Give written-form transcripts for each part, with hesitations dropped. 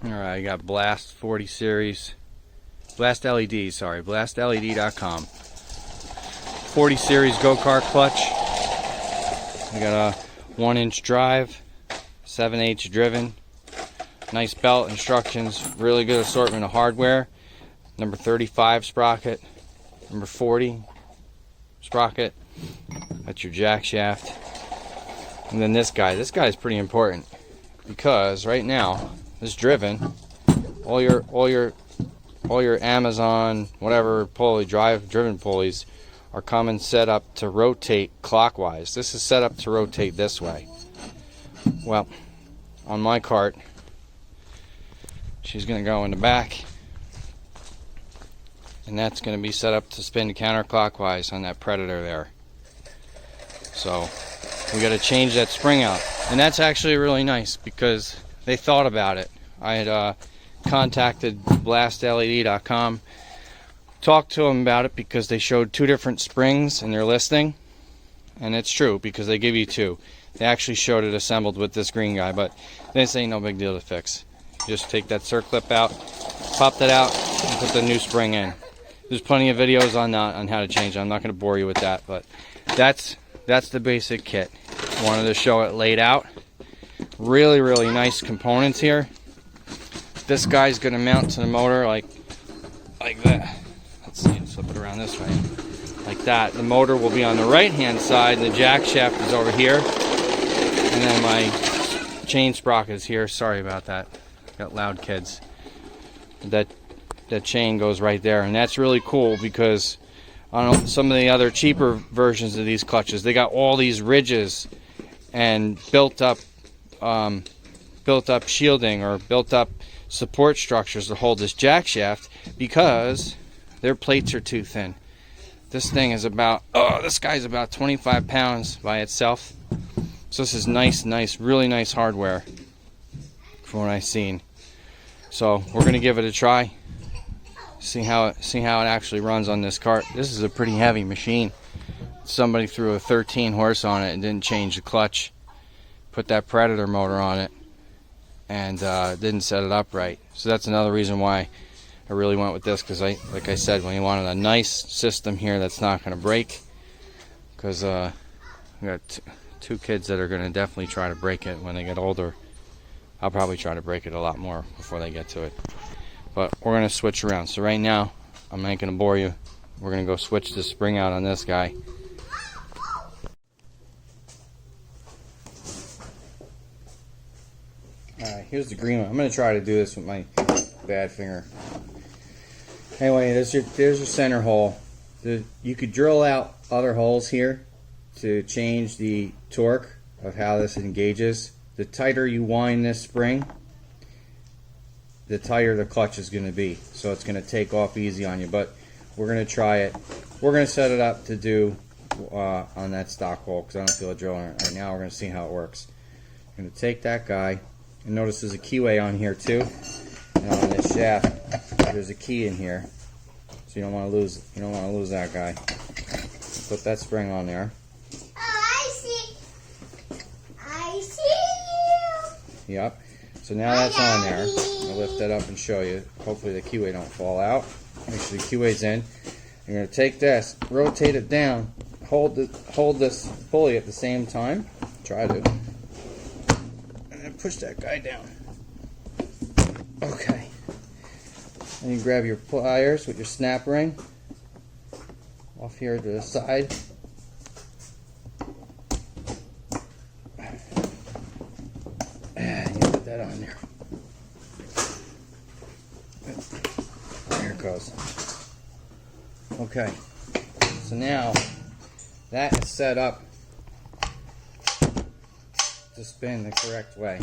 Alright, I got Blast 40 series. Blast LED, sorry. BlastLED.com. 40 series go-kart clutch. I got a 1-inch drive, 7/8 driven. Nice belt, instructions, really good assortment of hardware. Number 35 sprocket, number 40 sprocket. That's your jack shaft. And then this guy is pretty important because right now, this driven, all your Amazon whatever pulley, driven pulleys are coming set up to rotate clockwise. This is set up to rotate this way. Well, on my cart, she's going to go in the back, and that's going to be set up to spin counterclockwise on that Predator there. So we got to change that spring out, and that's actually really nice because they thought about it. I had contacted BlastLED.com, talked to them about it because they showed 2 different springs in their listing, and it's true because they give you 2. They actually showed it assembled with this green guy, but this ain't no big deal to fix. Just take that circlip out, pop that out, and put the new spring in. There's plenty of videos on how to change it. I'm not going to bore you with that, but that's the basic kit. Wanted to show it laid out. Really, really nice components here. This guy's going to mount to the motor like that. Let's see, flip it around this way. Like that. The motor will be on the right-hand side, and the jack shaft is over here. And then my chain sprocket is here. Sorry about that. Got loud kids. That chain goes right there, and that's really cool because on some of the other cheaper versions of these clutches, they got all these ridges and built up shielding or built up support structures to hold this jack shaft because their plates are too thin. This thing is about, this guy's about 25 pounds by itself. So this is nice, really nice hardware from what I've seen. So we're gonna give it a try. See how it actually runs on this cart. This is a pretty heavy machine. Somebody threw a 13 horse on it and didn't change the clutch. Put that Predator motor on it and didn't set it up right. So that's another reason why I really went with this, because like I said, when you wanted a nice system here that's not going to break, because I got 2 kids that are going to definitely try to break it when they get older. I'll probably try to break it a lot more before they get to it. But we're going to switch around. So right now, I'm not going to bore you. We're going to go switch the spring out on this guy. Alright, here's the green one. I'm going to try to do this with my bad finger. Anyway, there's your center hole. You could drill out other holes here to change the torque of how this engages. The tighter you wind this spring, the tighter the clutch is going to be. So it's going to take off easy on you. But we're going to try it. We're going to set it up to do on that stock hole because I don't feel like drilling it right now. We're going to see how it works. I'm going to take that guy. And notice there's a keyway on here too. And on this shaft, there's a key in here. So you don't want to lose that guy. Put that spring on there. I see you. Yep. So now that's on there. I'll lift that up and show you. Hopefully the keyway don't fall out. Make sure the keyway's in. You're going to take this, rotate it down, hold this pulley at the same time. Try to. And then push that guy down. Okay. And you grab your pliers with your snap ring off here to the side. And you put that on there. There it goes. Okay. So now that is set up to spin the correct way.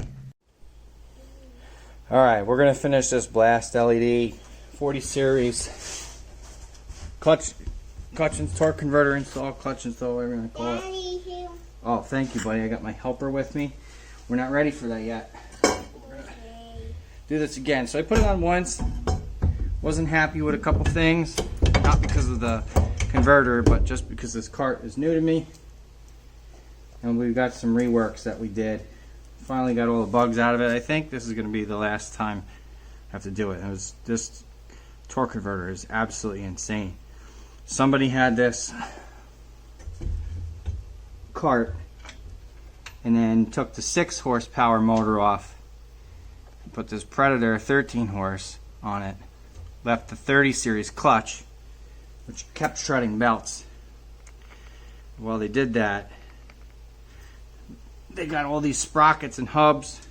Alright, we're going to finish this Blast LED 40 series clutch and torque converter install, clutch install, whatever you want to call it. Oh, thank you, buddy. I got my helper with me. We're not ready for that yet. We're going to do this again. So I put it on once. Wasn't happy with a couple things. Not because of the converter, but just because this cart is new to me. And we've got some reworks that we did. Finally got all the bugs out of it. I think this is going to be the last time have to do it. It was this torque converter is absolutely insane. Somebody had this Kart and then took the 6 horsepower motor off, put this Predator 13 horse on it, left the 30 series clutch, which kept shredding belts. While they did that, they got all these sprockets and hubs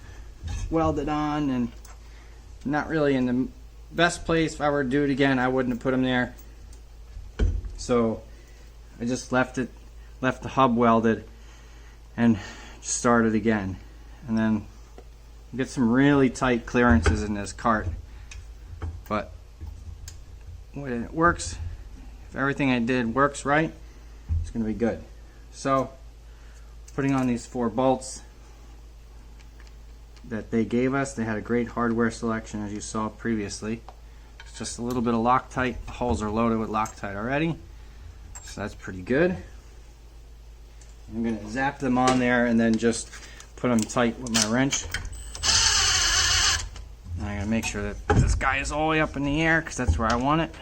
welded on, and not really in the best place. If I were to do it again, I wouldn't have put them there. So I just left the hub welded and started again. And then get some really tight clearances in this Kart. But when it works, if everything I did works right, it's going to be good. So putting on these 4 bolts that they gave us. They had a great hardware selection, as you saw previously. It's just a little bit of Loctite. The holes are loaded with Loctite already, so that's pretty good. I'm going to zap them on there and then just put them tight with my wrench. And I'm going to make sure that this guy is all the way up in the air, because that's where I want it.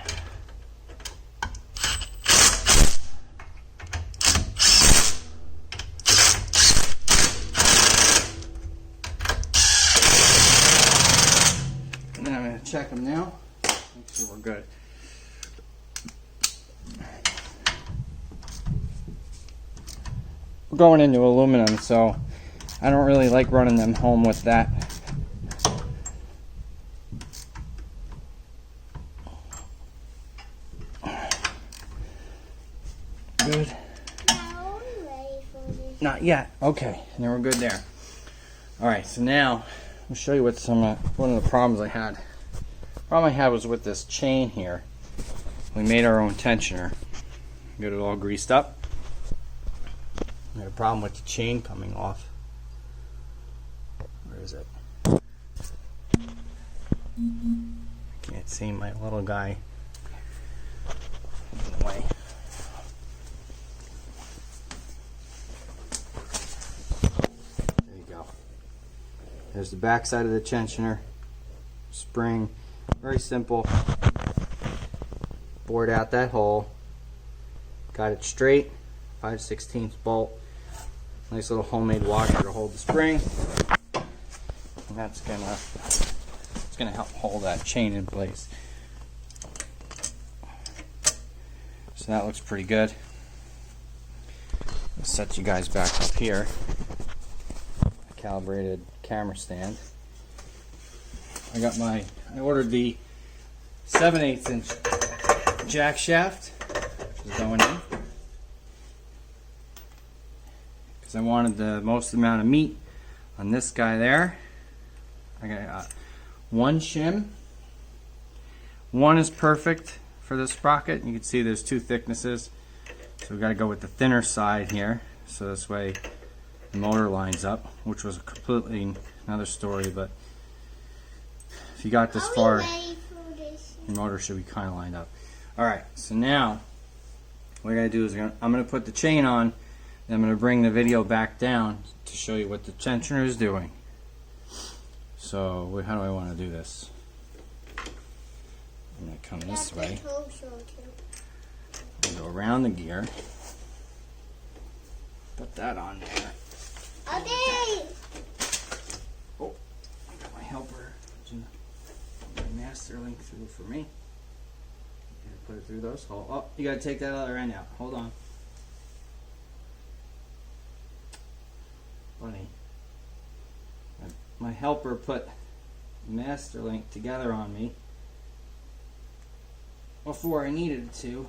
Check them now, make sure we're good. We're going into aluminum, so I don't really like running them home with that. Good. Not yet. Okay, and then we're good there. All right, so now I'll show you what one of the problems I had. Problem I had was with this chain here. We made our own tensioner. Got it all greased up. I had a problem with the chain coming off. Where is it? Can't see my little guy in the way. There you go. There's the back side of the tensioner. Spring. Very simple. Bored out that hole. Got it straight. 5/16 bolt. Nice little homemade washer to hold the spring. And it's gonna help hold that chain in place. So that looks pretty good. I'll set you guys back up here. A calibrated camera stand. I ordered the 7/8 inch jack shaft, which is going in, because I wanted the most amount of meat on this guy there. I got 1 shim. 1 is perfect for the sprocket. You can see there's 2 thicknesses, so we've got to go with the thinner side here, so this way the motor lines up, which was completely another story, but if you got this far, your motor should be kind of lined up. Alright, so now what I gotta do is I'm gonna put the chain on, and I'm gonna bring the video back down to show you what the tensioner is doing. So how do I want to do this? I'm gonna come this way. I'm gonna go around the gear. Put that on there. Okay. Oh, I got my helper. Master link through for me. Put it through those holes. Oh, you gotta take that other end out. Hold on. Funny. My helper put master link together on me before I needed it to.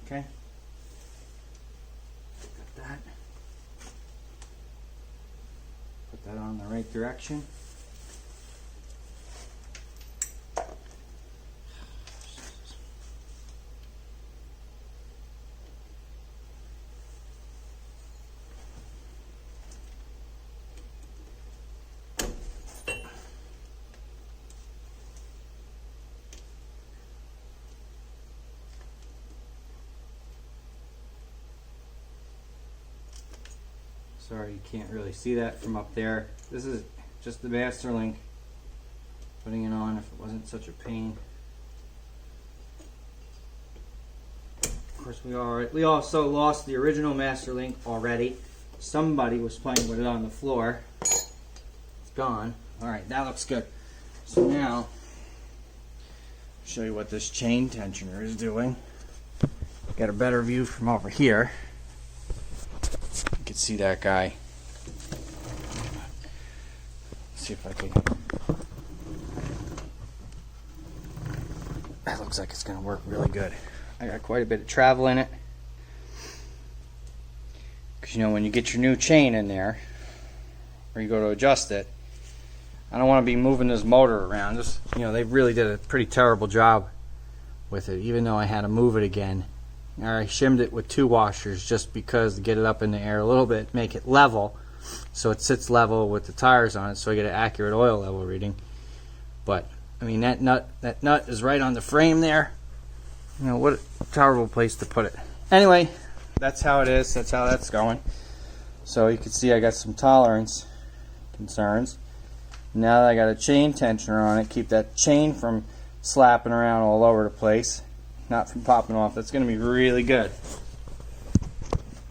Okay. Got that. Put that on the right direction. Sorry, you can't really see that from up there. This is just the master link. Putting it on if it wasn't such a pain. Of course, we also lost the original master link already. Somebody was playing with it on the floor. It's gone. Alright, that looks good. So now, I'll show you what this chain tensioner is doing. Got a better view from over here. You can see that guy. Let's see if I can. That looks like it's going to work really good. I got quite a bit of travel in it. Because, you know, when you get your new chain in there, or you go to adjust it, I don't want to be moving this motor around. Just, you know, they really did a pretty terrible job with it, even though I had to move it again. I shimmed it with 2 washers just because to get it up in the air a little bit, make it level, so it sits level with the tires on it, so I get an accurate oil level reading. But I mean, that nut is right on the frame there. You know, what a terrible place to put it. Anyway, that's how it is. That's how that's going. So you can see I got some tolerance concerns. Now that I got a chain tensioner on it, keep that chain from slapping around all over the place, not from popping off. That's going to be really good.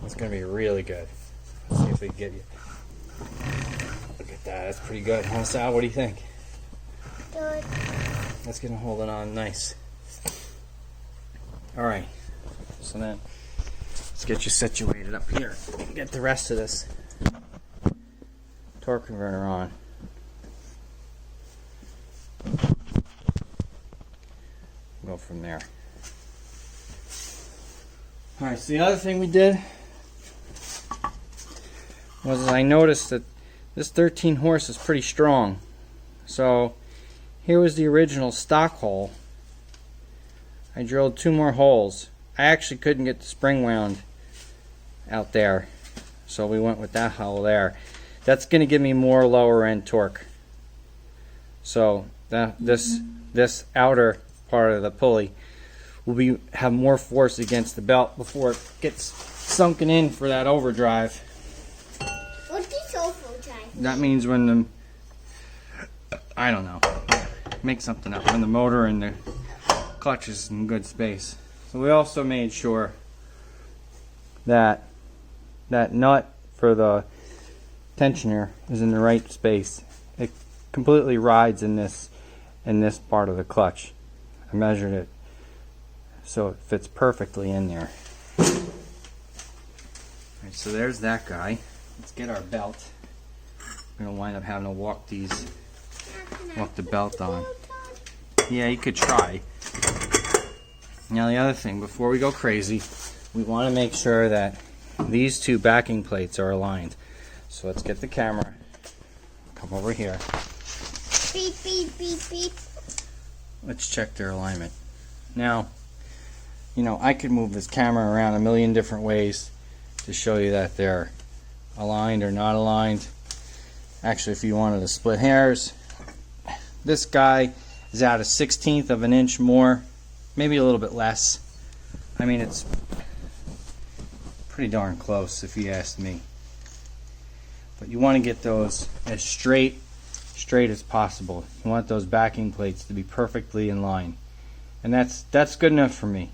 That's going to be really good. Let's see if we can get you. Look at that. That's pretty good. Huh, Sal? What do you think? Good. That's going to hold it on nice. Alright. So then, let's get you situated up here and get the rest of this torque converter on. Go from there. Alright, so the other thing we did was I noticed that this 13 horse is pretty strong. So here was the original stock hole. I drilled 2 more holes. I actually couldn't get the spring wound out there, so we went with that hole there. That's going to give me more lower end torque. So this outer part of the pulley will have more force against the belt before it gets sunken in for that overdrive. What's this overdrive? That means when the, I don't know, make something up, when the motor and the clutch is in good space. So we also made sure that that nut for the tensioner is in the right space. It completely rides in this part of the clutch. I measured it so it fits perfectly in there. Alright, so there's that guy. Let's get our belt. We're gonna wind up having to walk the belt on. Yeah, you could try. Now the other thing, before we go crazy, we want to make sure that these 2 backing plates are aligned. So let's get the camera. Come over here. Beep, beep, beep, beep. Let's check their alignment. Now, you know, I could move this camera around a million different ways to show you that they're aligned or not aligned. Actually, if you wanted to split hairs, this guy is out a 1/16 of an inch more, maybe a little bit less. I mean, it's pretty darn close if you ask me. But you want to get those as straight as possible. You want those backing plates to be perfectly in line. And that's good enough for me.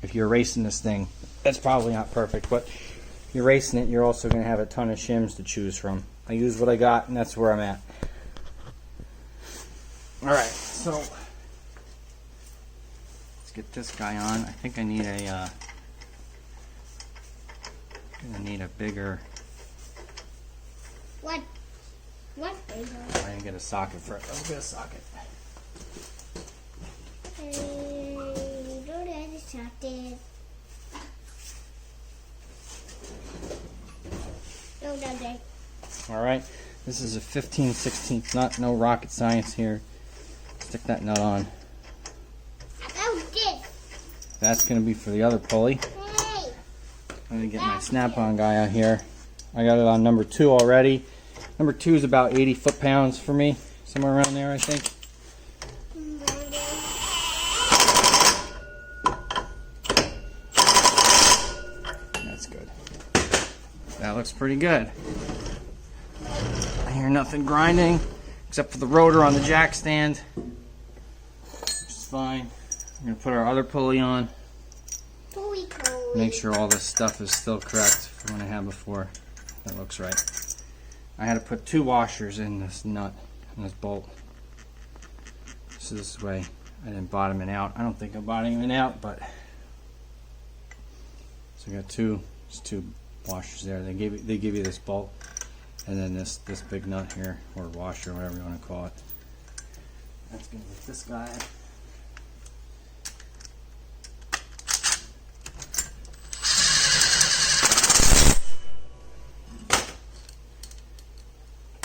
If you're racing this thing, that's probably not perfect, but if you're racing it, you're also going to have a ton of shims to choose from. I use what I got, and that's where I'm at. Alright, so let's get this guy on. I think I need a bigger. What bigger? I didn't get a socket for it. Let's get a socket. Don't have a socket. No, Daddy. Alright, this is a 15/16 nut. No rocket science here. Stick that nut on. Oh, this. That's going to be for the other pulley. Hey. I'm going to get my snap-on guy out here. I got it on number 2 already. Number 2 is about 80 foot-pounds for me. Somewhere around there, I think. That's good. That looks pretty good. I Here, nothing grinding except for the rotor on the jack stand, which is fine. I'm gonna put our other pulley on. Pulley. Make sure all this stuff is still correct from what I had before. That looks right. I had to put 2 washers in this nut, in this bolt. So this way I didn't bottom it out. I don't think I'm bottoming it out, but so I got 2 washers there. They give you this bolt, and then this big nut here, or washer, whatever you want to call it. That's gonna get this guy.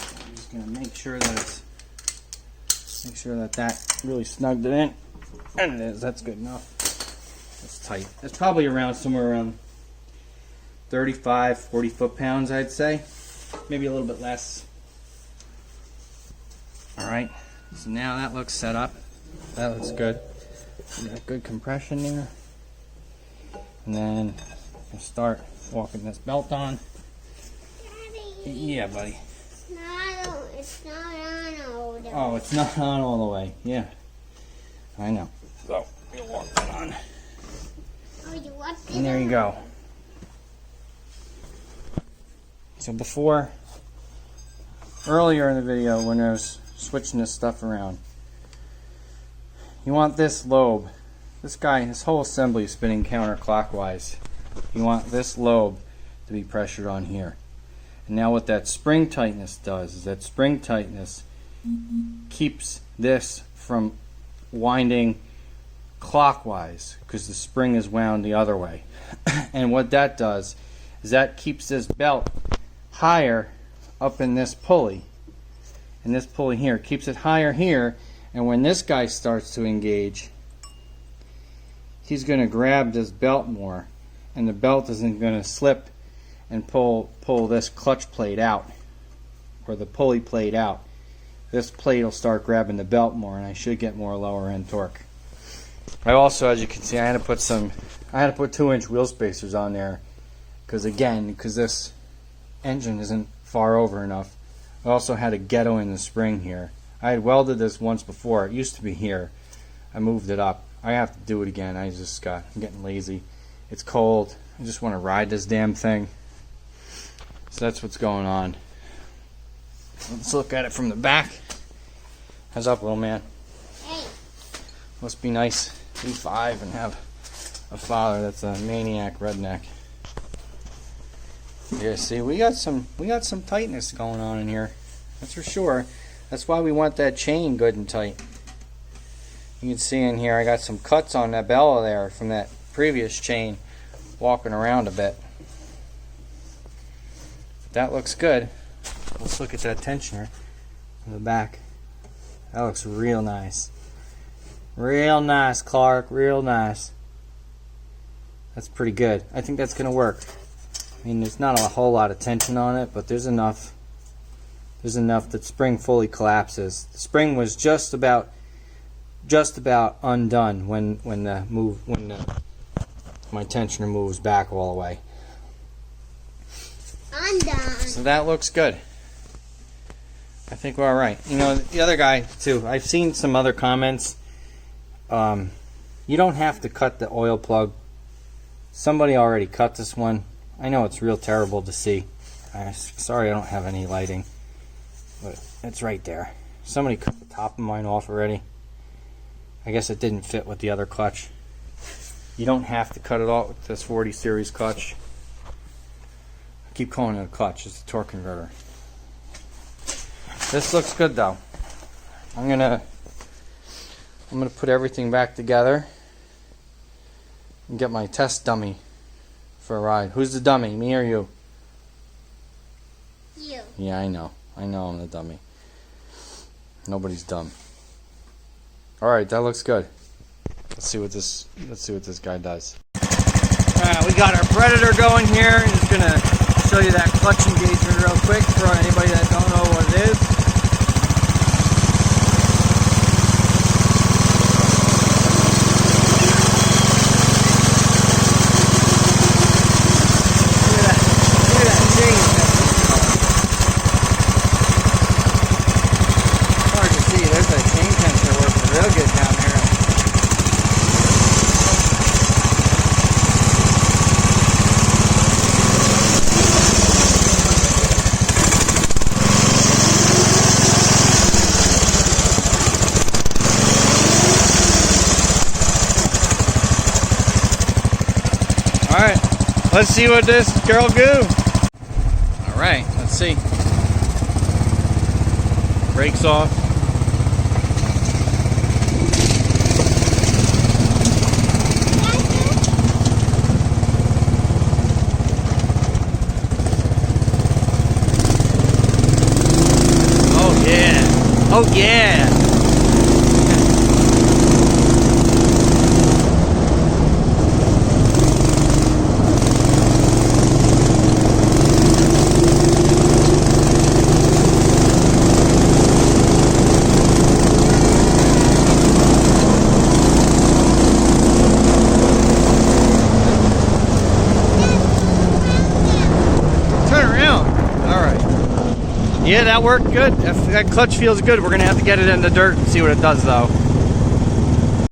I'm just gonna make sure that really snugged it in, and it is. That's good enough. It's tight. It's probably around somewhere around 35, 40 foot-pounds, I'd say. Maybe a little bit less. Alright, so now that looks set up. That looks good. We got good compression there. And then we'll start walking this belt on. Daddy. Yeah, buddy. It's not on all the way. Oh, it's not on all the way. Yeah, I know. So, we'll walk that on. Oh, you want it? And there you go. So before, earlier in the video when I was switching this stuff around, you want this lobe, this whole assembly is spinning counterclockwise. You want this lobe to be pressured on here. And now what that spring tightness does is that spring tightness keeps this from winding clockwise because the spring is wound the other way. And what that does is that keeps this belt higher up in this pulley, and this pulley here keeps it higher here, and when this guy starts to engage, he's going to grab this belt more, and the belt isn't going to slip and pull this clutch plate out, or the pulley plate out. This plate will start grabbing the belt more, and I should get more lower end torque. I also, as you can see, I had to put 2-inch wheel spacers on there because this engine isn't far over enough. I also had a ghetto in the spring here. I had welded this once before. It used to be here. I moved it up. I have to do it again. I'm getting lazy. It's cold. I just want to ride this damn thing. So that's what's going on. Let's look at it from the back. How's up, little man? Hey. Must be nice to be 5 and have a father that's a maniac redneck. Yeah, see, we got some tightness going on in here. That's for sure. That's why we want that chain good and tight. You can see in here I got some cuts on that bellow there from that previous chain walking around a bit. That looks good. Let's look at that tensioner in the back. That looks real nice. Real nice, Clark. Real nice. That's pretty good. I think that's going to work. I mean, there's not a whole lot of tension on it, but there's enough. There's enough that spring fully collapses. The spring was just about undone when my tensioner moves back all the way. Undone. So that looks good. I think we're all right. You know, the other guy too. I've seen some other comments. You don't have to cut the oil plug. Somebody already cut this one. I know it's real terrible to see. Sorry I don't have any lighting, but it's right there. Somebody cut the top of mine off already. I guess it didn't fit with the other clutch. You don't have to cut it off with this 40 series clutch. I keep calling it a clutch. It's a torque converter. This looks good though. I'm gonna put everything back together and get my test dummy for a ride. Who's the dummy, me or you? You. Yeah, I know I'm the dummy. Nobody's dumb. Alright, that looks good. Let's see what this guy does. Alright, we got our Predator going here. I'm just gonna show you that clutch engagement real quick for anybody that don't know what it is. Let's see what this girl do. All right, let's see. Brakes off. Oh yeah. Oh yeah. Yeah, that worked good. That clutch feels good. We're gonna have to get it in the dirt and see what it does though.